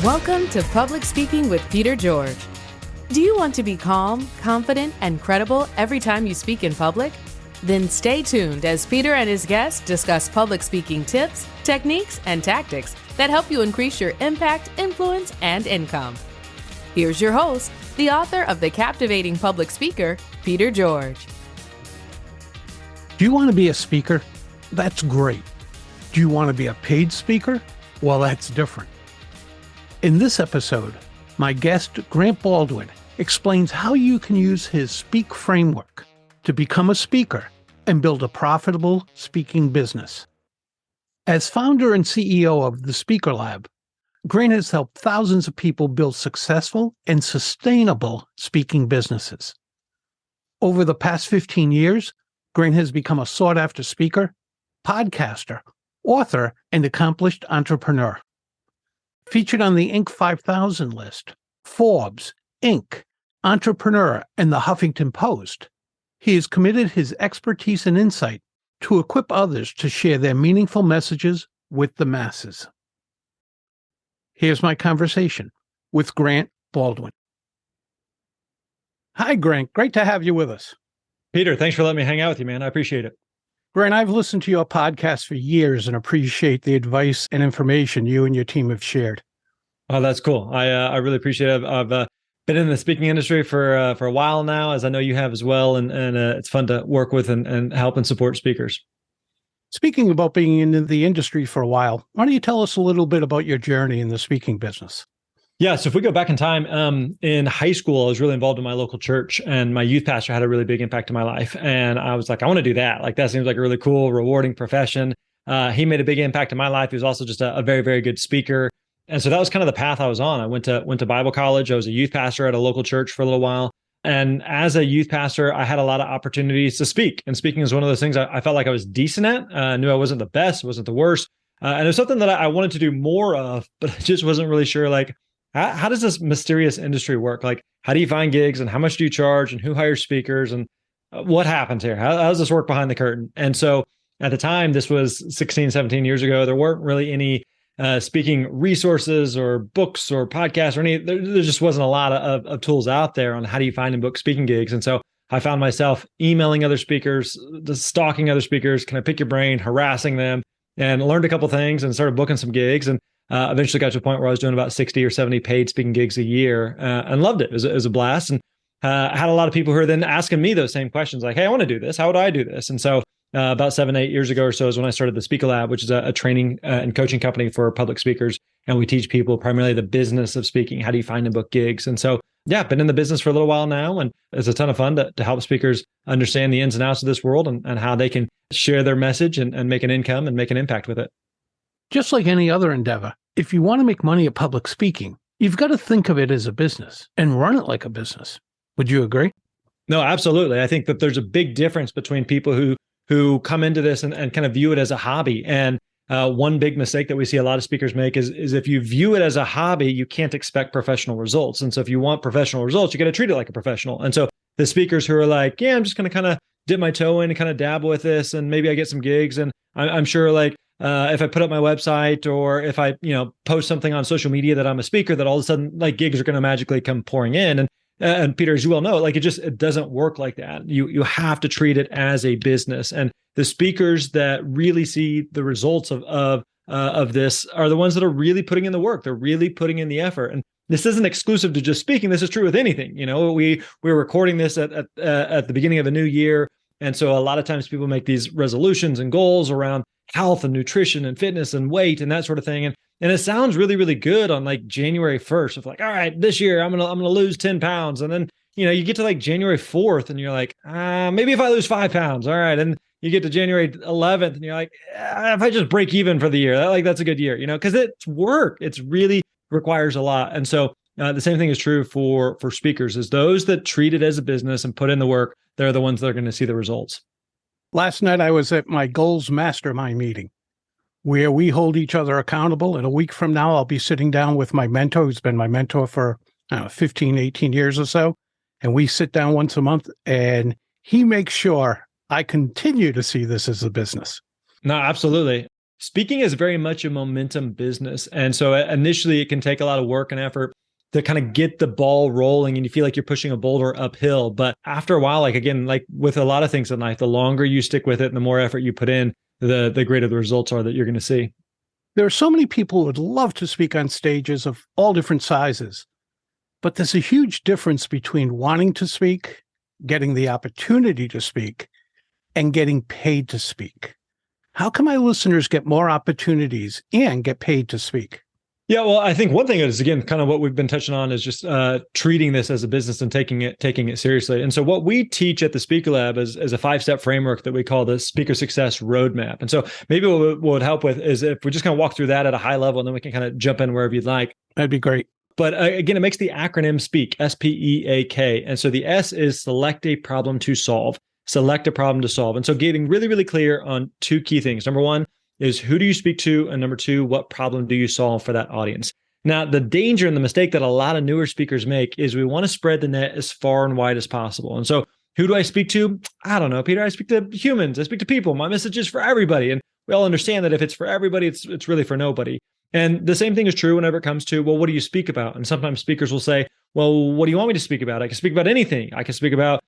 Welcome to Public Speaking with Peter George. Do you want to be calm, confident, and credible every time you speak in public? Then stay tuned as Peter and his guests discuss public speaking tips, techniques, and tactics that help you increase your impact, influence, and income. Here's your host, the author of The Captivating Public Speaker, Peter George. Do you want to be a speaker? That's great. Do you want to be a paid speaker? Well, that's different. In this episode, my guest, Grant Baldwin, explains how you can use his Speak framework to become a speaker and build a profitable speaking business. As founder and CEO of the Speaker Lab, Grant has helped thousands of people build successful and sustainable speaking businesses. Over the past 15 years, Grant has become a sought-after speaker, podcaster, author, and accomplished entrepreneur. Featured on the Inc. 5000 list, Forbes, Inc., Entrepreneur, and the Huffington Post, he has committed his expertise and insight to equip others to share their meaningful messages with the masses. Here's my conversation with Grant Baldwin. Hi, Grant. Great to have you with us. Peter, thanks for letting me hang out with you, man. I appreciate it. Grant, I've listened to your podcast for years and appreciate the advice and information you and your team have shared. Oh, that's cool. I really appreciate it. I've been in the speaking industry for a while now, as I know you have as well, and it's fun to work with and help and support speakers. Speaking about being in the industry for a while, why don't you tell us a little bit about your journey in the speaking business? Yeah, so if we go back in time, in high school, I was really involved in my local church, and my youth pastor had a really big impact in my life. And I was like, I want to do that. Like, that seems like a really cool, rewarding profession. He made a big impact in my life. He was also just a very, very good speaker. And so that was kind of the path I was on. I went to Bible college. I was a youth pastor at a local church for a little while. And as a youth pastor, I had a lot of opportunities to speak. And speaking is one of those things I felt like I was decent at. I knew I wasn't the best, wasn't the worst. And it was something that I wanted to do more of, but I just wasn't really sure, like, how does this mysterious industry work? Like, how do you find gigs and how much do you charge and who hires speakers and what happens here? How does this work behind the curtain? And so at the time, this was 16, 17 years ago, there weren't really any speaking resources or books or podcasts or any, there just wasn't a lot of tools out there on how do you find and book speaking gigs. And so I found myself emailing other speakers, stalking other speakers, can I pick your brain, harassing them, and learned a couple things and started booking some gigs. And eventually got to a point where I was doing about 60 or 70 paid speaking gigs a year and loved it. It was a blast. And I had a lot of people who are then asking me those same questions like, hey, I want to do this. How would I do this? And so about 7-8 years ago or so is when I started the Speaker Lab, which is a training and coaching company for public speakers. And we teach people primarily the business of speaking. How do you find and book gigs? And so, yeah, I've been in the business for a little while now. And it's a ton of fun to help speakers understand the ins and outs of this world and how they can share their message and make an income and make an impact with it. Just like any other endeavor, if you want to make money at public speaking, you've got to think of it as a business and run it like a business. Would you agree? No, absolutely. I think that there's a big difference between people who come into this and kind of view it as a hobby. And one big mistake that we see a lot of speakers make is if you view it as a hobby, you can't expect professional results. And so if you want professional results, you got to treat it like a professional. And so the speakers who are like, yeah, I'm just going to kind of dip my toe in and kind of dabble with this, and maybe I get some gigs, and I'm sure like, if I put up my website or if I, post something on social media that I'm a speaker, that all of a sudden like gigs are going to magically come pouring in. And Peter, as you well know, like it doesn't work like that. You have to treat it as a business. And the speakers that really see the results of this are the ones that are really putting in the work. They're really putting in the effort. And this isn't exclusive to just speaking. This is true with anything. We're recording this at the beginning of a new year. And so a lot of times people make these resolutions and goals around health and nutrition and fitness and weight and that sort of thing. And it sounds really, really good on like January 1st of like, all right, this year I'm going to lose 10 pounds. And then, you get to like January 4th and you're like, maybe if I lose 5 pounds. All right. And you get to January 11th and you're like, if I just break even for the year, that's a good year, because it's work. It's really requires a lot. And so the same thing is true for speakers, is those that treat it as a business and put in the work, they're the ones that are going to see the results. Last night, I was at my Goals Mastermind meeting where we hold each other accountable. And a week from now, I'll be sitting down with my mentor, who's been my mentor for 15, 18 years or so. And we sit down once a month and he makes sure I continue to see this as a business. No, absolutely. speaking is very much a momentum business. And so initially it can take a lot of work and effort to kind of get the ball rolling and you feel like you're pushing a boulder uphill. But after a while, like again, like with a lot of things in life, the longer you stick with it and the more effort you put in, the greater the results are that you're going to see. There are so many people who would love to speak on stages of all different sizes, but there's a huge difference between wanting to speak, getting the opportunity to speak, and getting paid to speak. How can my listeners get more opportunities and get paid to speak? Yeah, well, I think one thing is, again, kind of what we've been touching on is just treating this as a business and taking it seriously. And so what we teach at the Speaker Lab is a 5-step framework that we call the Speaker Success Roadmap. And so maybe what would help with is if we just kind of walk through that at a high level, and then we can kind of jump in wherever you'd like. That'd be great. But again, it makes the acronym SPEAK, SPEAK. And so the S is select a problem to solve. Select a problem to solve. And so getting really, really clear on 2 key things. Number 1 is who do you speak to? And number 2, what problem do you solve for that audience? Now, the danger and the mistake that a lot of newer speakers make is we want to spread the net as far and wide as possible. And so who do I speak to? I don't know, Peter. I speak to humans. I speak to people. My message is for everybody. And we all understand that if it's for everybody, it's really for nobody. And the same thing is true whenever it comes to, well, what do you speak about? And sometimes speakers will say, well, what do you want me to speak about? I can speak about anything. I can speak about,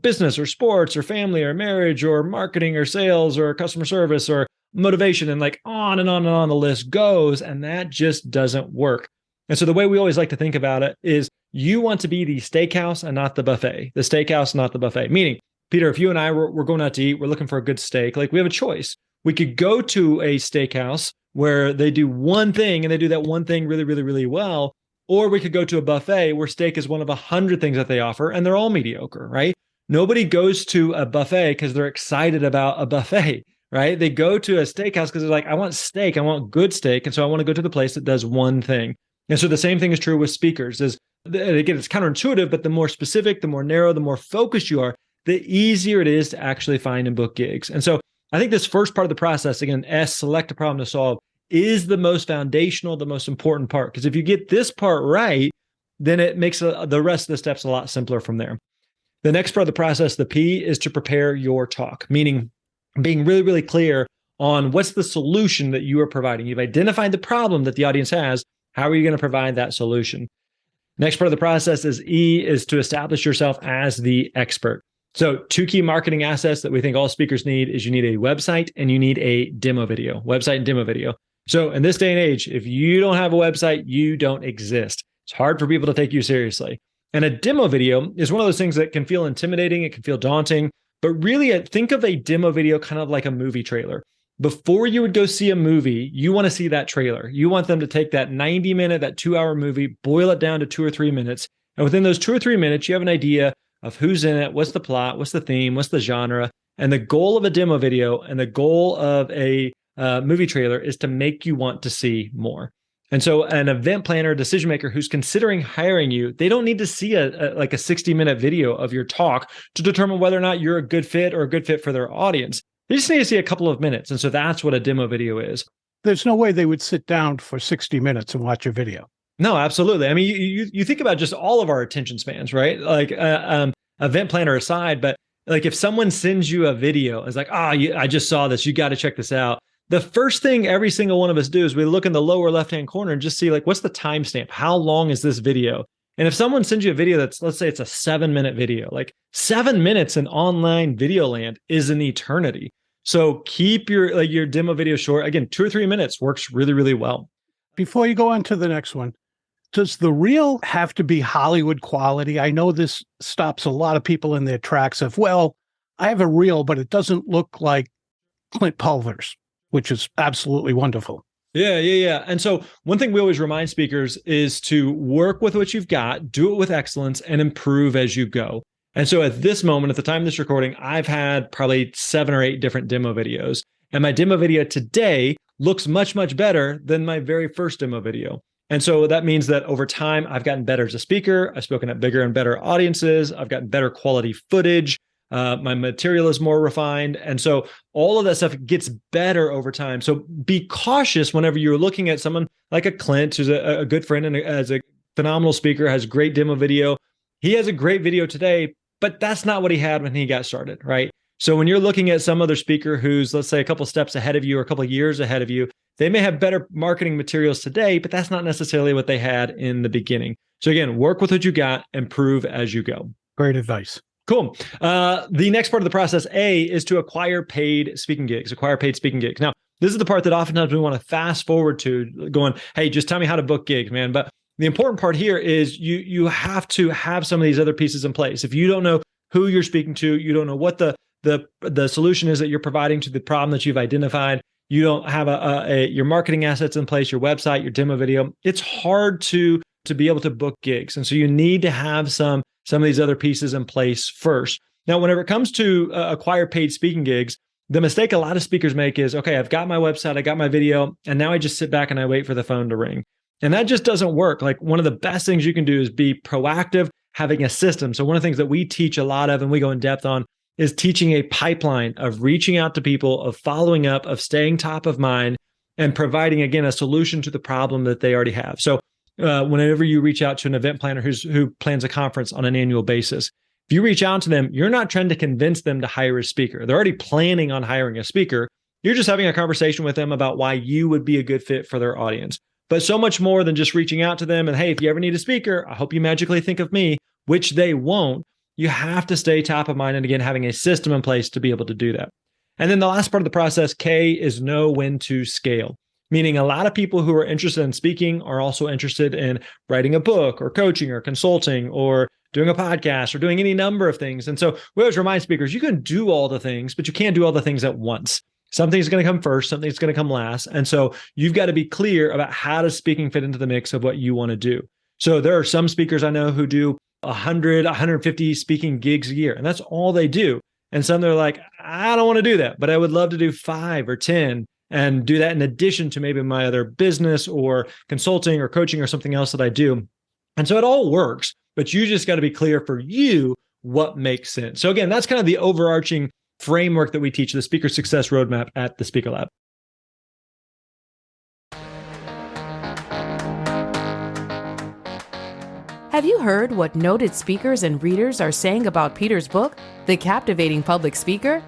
business or sports or family or marriage or marketing or sales or customer service or motivation, and like on and on and on the list goes. And that just doesn't work. And so the way we always like to think about it is you want to be the steakhouse and not the buffet. The steakhouse, not the buffet. Meaning, Peter, if you and I we're going out to eat, we're looking for a good steak, like we have a choice. We could go to a steakhouse where they do one thing and they do that one thing really, really, really well. Or we could go to a buffet where steak is one of 100 things that they offer and they're all mediocre, right? Nobody goes to a buffet because they're excited about a buffet, right? They go to a steakhouse because they're like, I want steak, I want good steak. And so I want to go to the place that does one thing. And so the same thing is true with speakers. Again, it's counterintuitive, but the more specific, the more narrow, the more focused you are, the easier it is to actually find and book gigs. And so I think this first part of the process, again, S, select a problem to solve, is the most foundational, the most important part. Because if you get this part right, then it makes the rest of the steps a lot simpler from there. The next part of the process, the P, is to prepare your talk, meaning being really, really clear on what's the solution that you are providing. You've identified the problem that the audience has. How are you going to provide that solution? Next part of the process is E, is to establish yourself as the expert. So 2 key marketing assets that we think all speakers need is you need a website and you need a demo video, website and demo video. So in this day and age, if you don't have a website, you don't exist. It's hard for people to take you seriously. And a demo video is one of those things that can feel intimidating. It can feel daunting, but really think of a demo video kind of like a movie trailer. Before you would go see a movie, you want to see that trailer. You want them to take that 90-minute, that 2-hour movie, boil it down to 2 or 3 minutes. And within those 2 or 3 minutes, you have an idea of who's in it, what's the plot, what's the theme, what's the genre. And the goal of a demo video and the goal of a movie trailer is to make you want to see more. And so an event planner, decision maker who's considering hiring you, they don't need to see a 60-minute video of your talk to determine whether or not you're a good fit or a good fit for their audience. They just need to see a couple of minutes. And so that's what a demo video is. There's no way they would sit down for 60 minutes and watch a video. No, absolutely. I mean, you think about just all of our attention spans, right? Like event planner aside, but like if someone sends you a video, it's like, I just saw this, you got to check this out. The first thing every single one of us do is we look in the lower left-hand corner and just see like, what's the timestamp? How long is this video? And if someone sends you a video that's, let's say it's a 7-minute video, like 7 minutes in online video land is an eternity. So keep your demo video short. Again, 2 or 3 minutes works really, really well. Before you go on to the next one, does the reel have to be Hollywood quality? I know this stops a lot of people in their tracks of, well, I have a reel, but it doesn't look like Clint Pulver's, which is absolutely wonderful. Yeah. And so one thing we always remind speakers is to work with what you've got, do it with excellence, and improve as you go. And so at this moment, at the time of this recording, I've had probably 7 or 8 different demo videos. And my demo video today looks much, much better than my very first demo video. And so that means that over time, I've gotten better as a speaker. I've spoken at bigger and better audiences. I've gotten better quality footage. My material is more refined. And so all of that stuff gets better over time. So be cautious whenever you're looking at someone like a Clint, who's a good friend and as a phenomenal speaker, has great demo video. He has a great video today, but that's not what he had when he got started, right? So when you're looking at some other speaker who's, let's say, a couple steps ahead of you or a couple of years ahead of you, they may have better marketing materials today, but that's not necessarily what they had in the beginning. So again, work with what you got, improve as you go. Great advice. Cool. The next part of the process, A, is to acquire paid speaking gigs. Now, this is the part that oftentimes we want to fast forward to, going, hey, just tell me how to book gigs, man. But the important part here is you have to have some of these other pieces in place. If you don't know who you're speaking to, you don't know what the solution is that you're providing to the problem that you've identified, you don't have your marketing assets in place, your website, your demo video, it's hard to be able to book gigs. And so you need to have some of these other pieces in place first. Now, whenever it comes to acquire paid speaking gigs, the mistake a lot of speakers make is, okay, I've got my website, I got my video, and now I just sit back and I wait for the phone to ring. And that just doesn't work. Like, one of the best things you can do is be proactive, having a system. So one of the things that we teach a lot of and we go in depth on is teaching a pipeline of reaching out to people, of following up, of staying top of mind, and providing, again, a solution to the problem that they already have. So whenever you reach out to an event planner who plans a conference on an annual basis, if you reach out to them, you're not trying to convince them to hire a speaker. They're already planning on hiring a speaker. You're just having a conversation with them about why you would be a good fit for their audience. But so much more than just reaching out to them and, hey, if you ever need a speaker, I hope you magically think of me, which they won't. You have to stay top of mind, and again, having a system in place to be able to do that. And then the last part of the process, K, is know when to scale. Meaning, a lot of people who are interested in speaking are also interested in writing a book or coaching or consulting or doing a podcast or doing any number of things. And so we always remind speakers, you can do all the things, but you can't do all the things at once. Something's going to come first, something's going to come last. And so you've got to be clear about how does speaking fit into the mix of what you want to do. So there are some speakers I know who do 100, 150 speaking gigs a year, and that's all they do. And some they're like, I don't want to do that, but I would love to do 5 or 10 and do that in addition to maybe my other business or consulting or coaching or something else that I do. And so it all works, but you just got to be clear for you what makes sense. So again, that's kind of the overarching framework that we teach, the Speaker Success Roadmap at the Speaker Lab. Have you heard what noted speakers and readers are saying about Peter's book, The Captivating Public Speaker?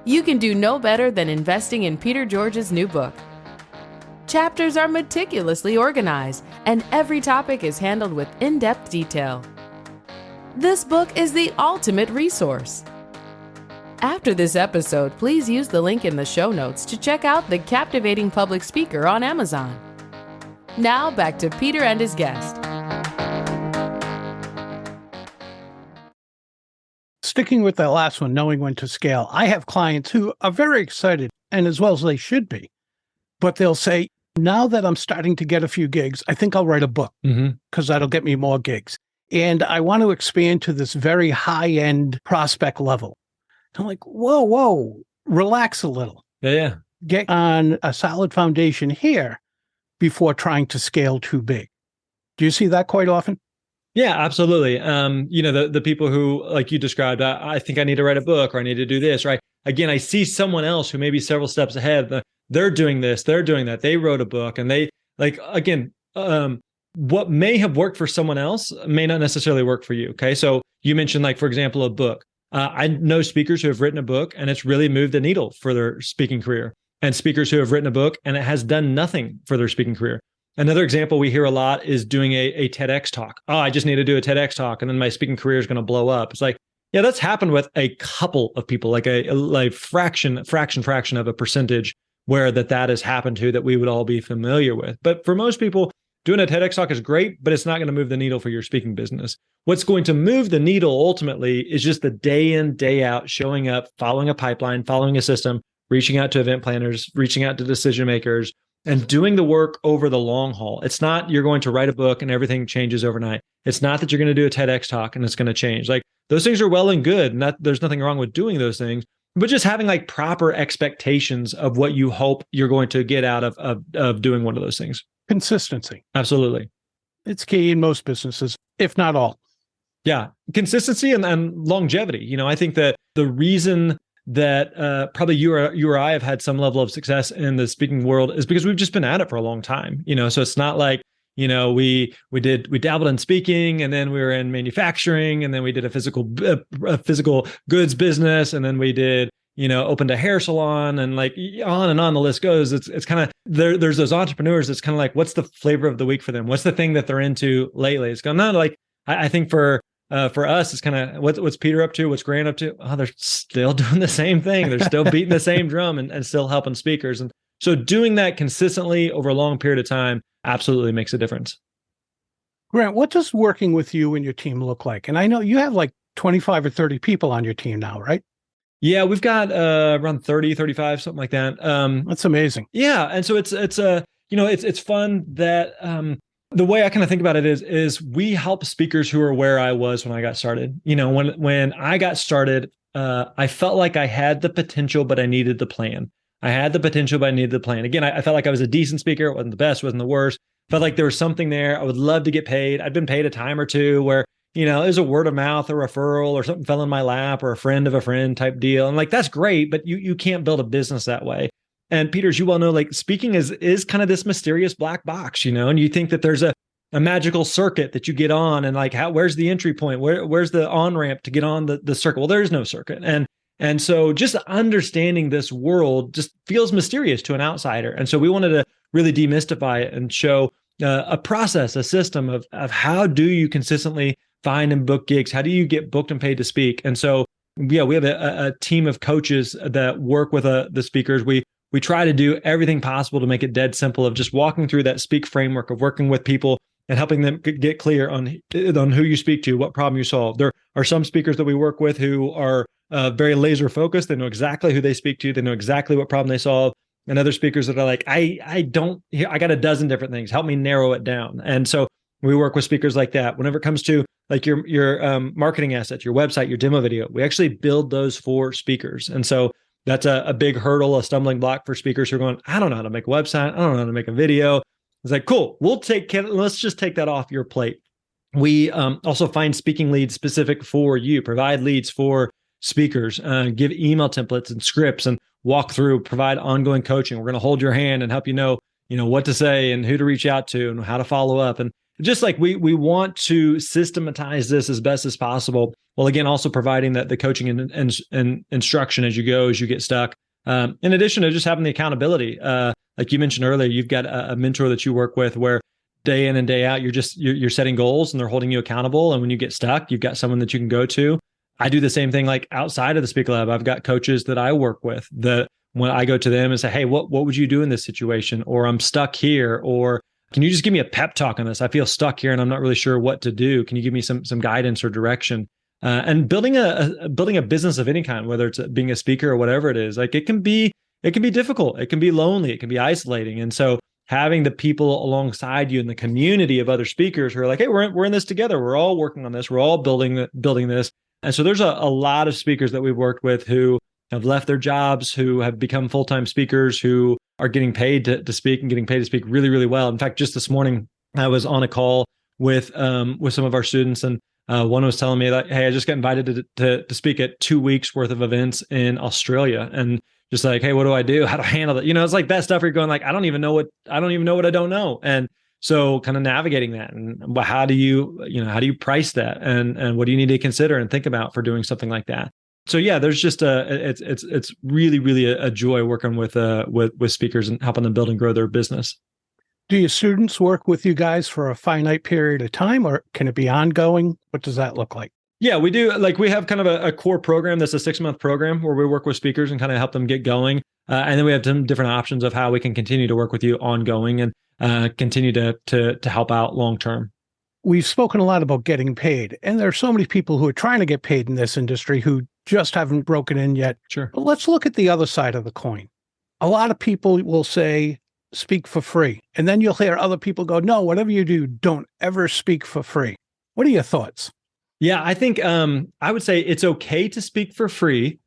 You can do no better than investing in Peter George's new book. Chapters are meticulously organized, and every topic is handled with in-depth detail. This book is the ultimate resource. After this episode, please use the link in the show notes to check out The Captivating Public Speaker on Amazon. Now back to Peter and his guest. Sticking with that last one, knowing when to scale, I have clients who are very excited, and as well as they should be, but they'll say, now that I'm starting to get a few gigs, I think I'll write a book because that'll get me more gigs. And I want to expand to this very high-end prospect level. I'm like, whoa, relax a little. Yeah. Get on a solid foundation here before trying to scale too big. Do you see that quite often? Yeah, absolutely. The people who, like you described, I think I need to write a book or I need to do this, right? Again, I see someone else who may be several steps ahead. They're doing this, they're doing that. They wrote a book, and they what may have worked for someone else may not necessarily work for you. Okay. So you mentioned, like, for example, a book. I know speakers who have written a book and it's really moved the needle for their speaking career, and speakers who have written a book and it has done nothing for their speaking career. Another example we hear a lot is doing a TEDx talk. Oh, I just need to do a TEDx talk and then my speaking career is going to blow up. It's like, yeah, that's happened with a couple of people, like a fraction of a percentage where that has happened to, that we would all be familiar with. But for most people, doing a TEDx talk is great, but it's not going to move the needle for your speaking business. What's going to move the needle ultimately is just the day in, day out, showing up, following a pipeline, following a system, reaching out to event planners, reaching out to decision makers, and doing the work over the long haul. It's not you're going to write a book and everything changes overnight. It's not that you're going to do a TEDx talk and it's going to change. Like, those things are well and good, and there's nothing wrong with doing those things, but just having like proper expectations of what you hope you're going to get out of doing one of those things. Consistency. Absolutely. It's key in most businesses, if not all. Yeah. Consistency and longevity. I think that the reason that probably you or I have had some level of success in the speaking world is because we've just been at it for a long time. So it's not like we dabbled in speaking, and then we were in manufacturing, and then we did a physical goods business, and then we did opened a hair salon, and like on and on the list goes. It's kind of there's those entrepreneurs that's kind of like, what's the flavor of the week for them? What's the thing that they're into lately? It's going on like I think for us, it's kind of what's Peter up to? What's Grant up to? Oh, they're still doing the same thing. They're still beating the same drum and still helping speakers. And so doing that consistently over a long period of time absolutely makes a difference. Grant, what does working with you and your team look like? And I know you have like 25 or 30 people on your team now, right? Yeah, we've got around 30, 35, something like that. That's amazing. Yeah. And so it's fun that the way I kind of think about it is we help speakers who are where I was when I got started. When I got started, I felt like I had the potential, but I needed the plan. I had the potential, but I needed the plan. Again, I felt like I was a decent speaker. It wasn't the best, wasn't the worst. Felt like there was something there. I would love to get paid. I'd been paid a time or two where, it was a word of mouth, a referral, or something fell in my lap, or a friend of a friend type deal. And like, that's great, but you can't build a business that way. And Peter, as you well know, like speaking is kind of this mysterious black box, and you think that there's a magical circuit that you get on, and like where's the entry point? Where's the on-ramp to get on the circuit? Well, there is no circuit. And so just understanding this world just feels mysterious to an outsider. And so we wanted to really demystify it and show a process, a system of how do you consistently find and book gigs? How do you get booked and paid to speak? And so, yeah, we have a team of coaches that work with the speakers. We try to do everything possible to make it dead simple, of just walking through that speak framework of working with people and helping them get clear on who you speak to, what problem you solve. There are some speakers that we work with who are very laser focused. They know exactly who they speak to. They know exactly what problem they solve. And other speakers that are like, I got a dozen different things. Help me narrow it down. And so we work with speakers like that. Whenever it comes to like your marketing assets, your website, your demo video, we actually build those for speakers. And so that's a big hurdle, a stumbling block for speakers who are going, I don't know how to make a website. I don't know how to make a video. It's like, cool, let's just take that off your plate. We also find speaking leads specific for you, provide leads for speakers, give email templates and scripts, and walk through, provide ongoing coaching. We're going to hold your hand and help you know what to say and who to reach out to and how to follow up. And just like we want to systematize this as best as possible. Well, again, also providing the coaching and instruction as you go, as you get stuck. In addition to just having the accountability, like you mentioned earlier, you've got a mentor that you work with where day in and day out, you're setting goals and they're holding you accountable. And when you get stuck, you've got someone that you can go to. I do the same thing like outside of the Speaker Lab. I've got coaches that I work with that when I go to them and say, hey, what would you do in this situation? Or I'm stuck here, or can you just give me a pep talk on this? I feel stuck here and I'm not really sure what to do. Can you give me some guidance or direction? And building a business of any kind, whether it's being a speaker or whatever it is, like it can be difficult. It can be lonely. It can be isolating. And so having the people alongside you in the community of other speakers who are like, hey, we're in this together. We're all working on this. We're all building this. And so there's a lot of speakers that we've worked with who have left their jobs, who have become full-time speakers, who are getting paid to speak and getting paid to speak really, really well. In fact, just this morning, I was on a call with some of our students, and one was telling me that, hey, I just got invited to speak at 2 weeks worth of events in Australia. And just like, hey, what do I do? How do I handle it? It's like that stuff where you're going like, I don't even know what I don't know. And so kind of navigating that, and how do you price that, and what do you need to consider and think about for doing something like that? So yeah, there's just it's really, really a joy working with speakers and helping them build and grow their business. Do your students work with you guys for a finite period of time, or can it be ongoing? What does that look like? Yeah, we do. Like we have kind of a core program that's a 6-month program where we work with speakers and kind of help them get going. And then we have some different options of how we can continue to work with you ongoing and continue to help out long term. We've spoken a lot about getting paid, and there are so many people who are trying to get paid in this industry who just haven't broken in yet. Sure. But let's look at the other side of the coin. A lot of people will say, speak for free. And then you'll hear other people go, no, whatever you do, don't ever speak for free. What are your thoughts? Yeah, I think I would say it's okay to speak for free,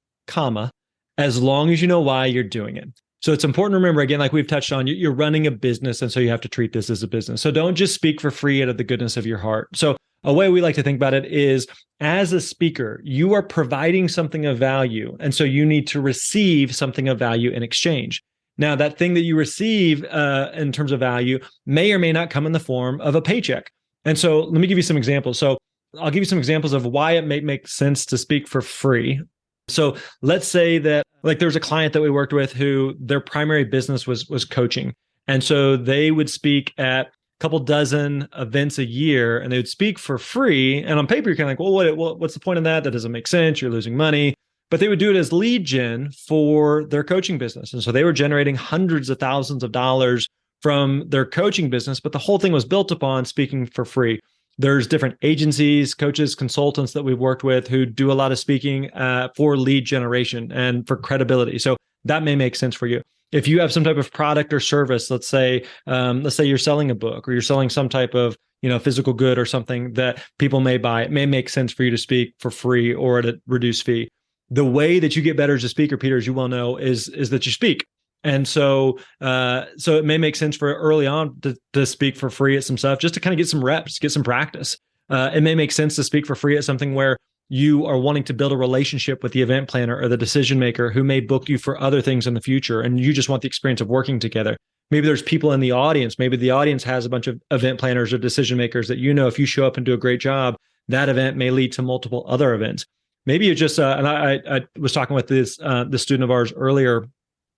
as long as you know why you're doing it. So it's important to remember, again, like we've touched on, you're running a business, and so you have to treat this as a business. So don't just speak for free out of the goodness of your heart. So a way we like to think about it is, as a speaker, you are providing something of value, and so you need to receive something of value in exchange. Now, that thing that you receive in terms of value may or may not come in the form of a paycheck. And so let me give you some examples. So I'll give you some examples of why it may make sense to speak for free. So let's say that like there was a client that we worked with who their primary business was coaching. And so they would speak at a couple dozen events a year and they would speak for free. And on paper, you're kind of like, well, what's the point of that? That doesn't make sense. You're losing money. But they would do it as lead gen for their coaching business. And so they were generating hundreds of thousands of dollars from their coaching business, but the whole thing was built upon speaking for free. There's different agencies, coaches, consultants that we've worked with who do a lot of speaking for lead generation and for credibility. So that may make sense for you. If you have some type of product or service, let's say you're selling a book or you're selling some type of physical good or something that people may buy, it may make sense for you to speak for free or at a reduced fee. The way that you get better as a speaker, Peter, as you well know, is that you speak. And so it may make sense for early on to speak for free at some stuff, just to kind of get some reps, get some practice. It may make sense to speak for free at something where you are wanting to build a relationship with the event planner or the decision maker who may book you for other things in the future. And you just want the experience of working together. Maybe there's people in the audience. Maybe the audience has a bunch of event planners or decision makers that if you show up and do a great job, that event may lead to multiple other events. Maybe you just, and I was talking with this student of ours earlier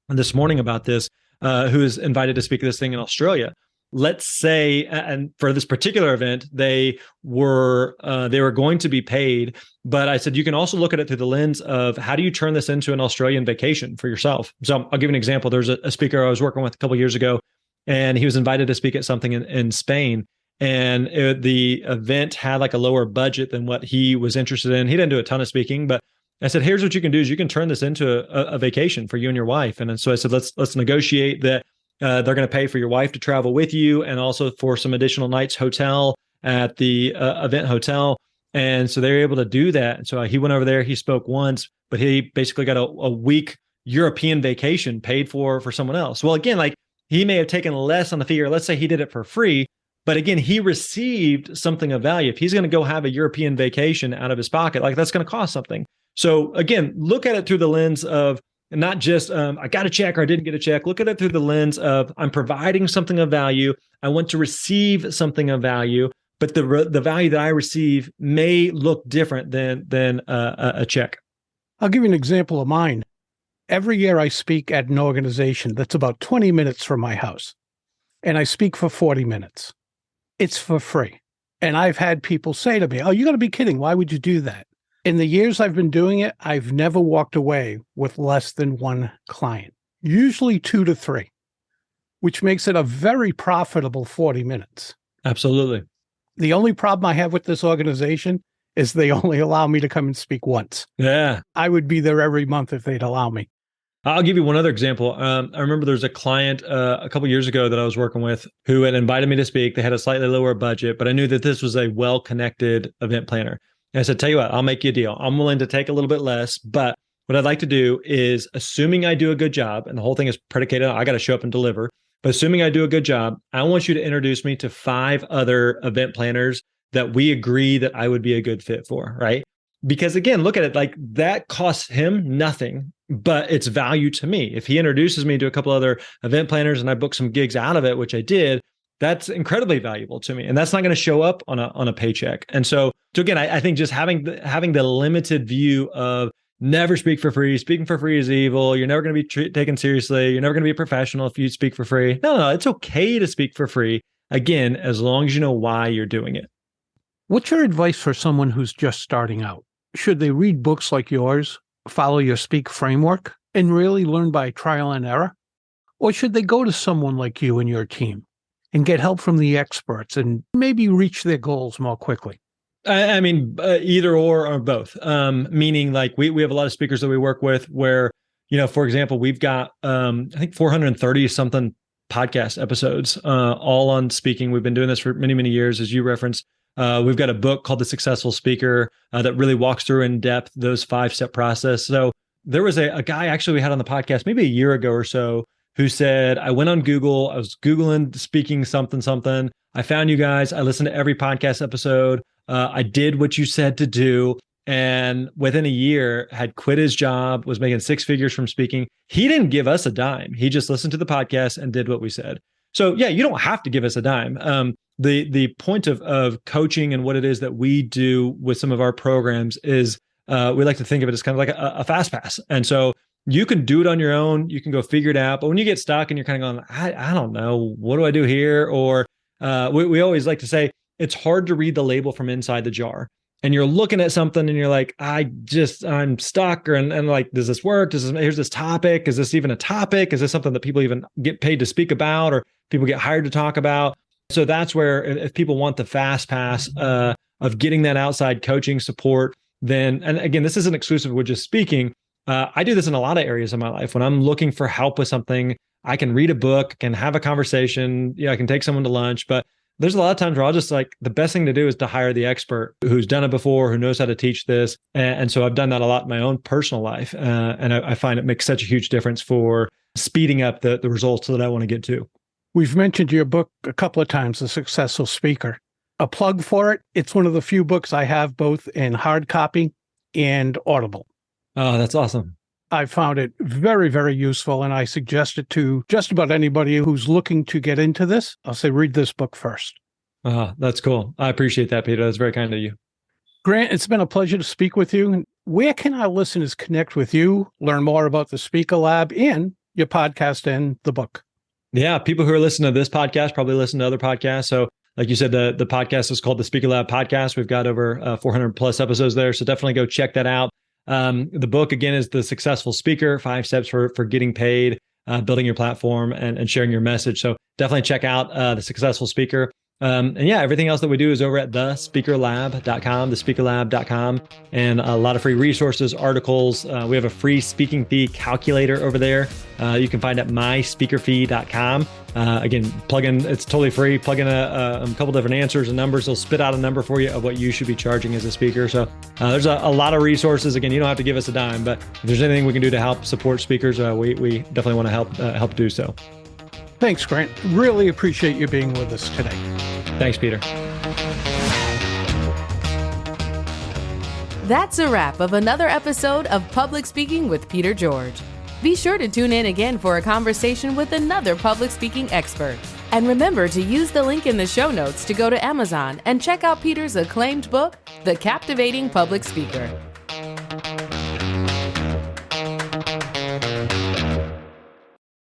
this morning about this, who is invited to speak at this thing in Australia. Let's say, and for this particular event, they were going to be paid, but I said, you can also look at it through the lens of how do you turn this into an Australian vacation for yourself? So I'll give you an example. There's a speaker I was working with a couple of years ago, and he was invited to speak at something in Spain. And the event had like a lower budget than what he was interested in. He didn't do a ton of speaking, but I said, here's what you can do is you can turn this into a vacation for you and your wife. And so I said, let's negotiate that they're going to pay for your wife to travel with you and also for some additional nights hotel at the event hotel. And so they were able to do that. And so he went over there, he spoke once, but he basically got a week European vacation paid for someone else. Well, again, like he may have taken less on the fee, or let's say he did it for free. But again, he received something of value. If he's going to go have a European vacation out of his pocket, like that's going to cost something. So again, look at it through the lens of not just I got a check or I didn't get a check. Look at it through the lens of I'm providing something of value. I want to receive something of value, but the value that I receive may look different than a check. I'll give you an example of mine. Every year I speak at an organization that's about 20 minutes from my house, and I speak for 40 minutes. It's for free. And I've had people say to me, oh, you got to be kidding. Why would you do that? In the years I've been doing it, I've never walked away with less than one client, usually 2 to 3, which makes it a very profitable 40 minutes. Absolutely. The only problem I have with this organization is they only allow me to come and speak once. Yeah. I would be there every month if they'd allow me. I'll give you one other example. I remember there was a client a couple of years ago that I was working with who had invited me to speak. They had a slightly lower budget, but I knew that this was a well-connected event planner. And I said, tell you what, I'll make you a deal. I'm willing to take a little bit less, but what I'd like to do is, assuming I do a good job, and the whole thing is predicated on I got to show up and deliver, but assuming I do a good job, I want you to introduce me to 5 other event planners that we agree that I would be a good fit for, right? Because again, look at it, like that costs him nothing, but it's value to me. If he introduces me to a couple other event planners and I book some gigs out of it, which I did, that's incredibly valuable to me. And that's not going to show up on a paycheck. And so again, I think just having the limited view of never speak for free, speaking for free is evil, you're never going to be taken seriously, you're never going to be a professional if you speak for free. No, it's okay to speak for free. Again, as long as you know why you're doing it. What's your advice for someone who's just starting out? Should they read books like yours, follow your Speak framework, and really learn by trial and error? Or should they go to someone like you and your team and get help from the experts and maybe reach their goals more quickly? I mean, either or both. Meaning like we have a lot of speakers that we work with where, for example, we've got, I think 430 something podcast episodes, all on speaking. We've been doing this for many, many years, as you referenced. We've got a book called The Successful Speaker that really walks through in depth those 5-step process. So there was a guy actually we had on the podcast maybe a year ago or so who said, I went on Google, I was Googling speaking something. I found you guys. I listened to every podcast episode. I did what you said to do. and within a year had quit his job, was making six figures from speaking. He didn't give us a dime. He just listened to the podcast and did what we said. So yeah, you don't have to give us a dime. The point of coaching and what it is that we do with some of our programs is we like to think of it as kind of like a fast pass. And so you can do it on your own. You can go figure it out. But when you get stuck and you're kind of going, I don't know, what do I do here? Or we always like to say, it's hard to read the label from inside the jar. And you're looking at something and you're like, I'm stuck, and like, does this work? Here's this topic. Is this even a topic? Is this something that people even get paid to speak about, or people get hired to talk about? So that's where if people want the fast pass of getting that outside coaching support, then, and again, this isn't exclusive with just speaking. I do this in a lot of areas of my life. When I'm looking for help with something, I can read a book, can have a conversation. I can take someone to lunch, but there's a lot of times where I'll just like, the best thing to do is to hire the expert who's done it before, who knows how to teach this. And so I've done that a lot in my own personal life. And I find it makes such a huge difference for speeding up the results that I want to get to. We've mentioned your book a couple of times, The Successful Speaker. A plug for it. It's one of the few books I have both in hard copy and Audible. Oh, that's awesome. I found it very, very useful, and I suggest it to just about anybody who's looking to get into this. I'll say, read this book first. That's cool. I appreciate that, Peter. That's very kind of you. Grant, it's been a pleasure to speak with you. Where can our listeners connect with you, learn more about the Speaker Lab and your podcast and the book? Yeah, people who are listening to this podcast probably listen to other podcasts. So like you said, the podcast is called the Speaker Lab Podcast. We've got over 400 plus episodes there. So definitely go check that out. The book, again, is The Successful Speaker, 5 Steps for Getting Paid, Building Your Platform, and Sharing Your Message. So definitely check out The Successful Speaker. And yeah, everything else that we do is over at thespeakerlab.com, thespeakerlab.com, and a lot of free resources, articles. We have a free speaking fee calculator over there. You can find at myspeakerfee.com. Again, plug in, it's totally free. Plug in a couple different answers and numbers. They'll spit out a number for you of what you should be charging as a speaker. So there's a lot of resources. Again, you don't have to give us a dime, but if there's anything we can do to help support speakers, we definitely want to help do so. Thanks, Grant. Really appreciate you being with us today. Thanks, Peter. That's a wrap of another episode of Public Speaking with Peter George. Be sure to tune in again for a conversation with another public speaking expert. And remember to use the link in the show notes to go to Amazon and check out Peter's acclaimed book, The Captivating Public Speaker.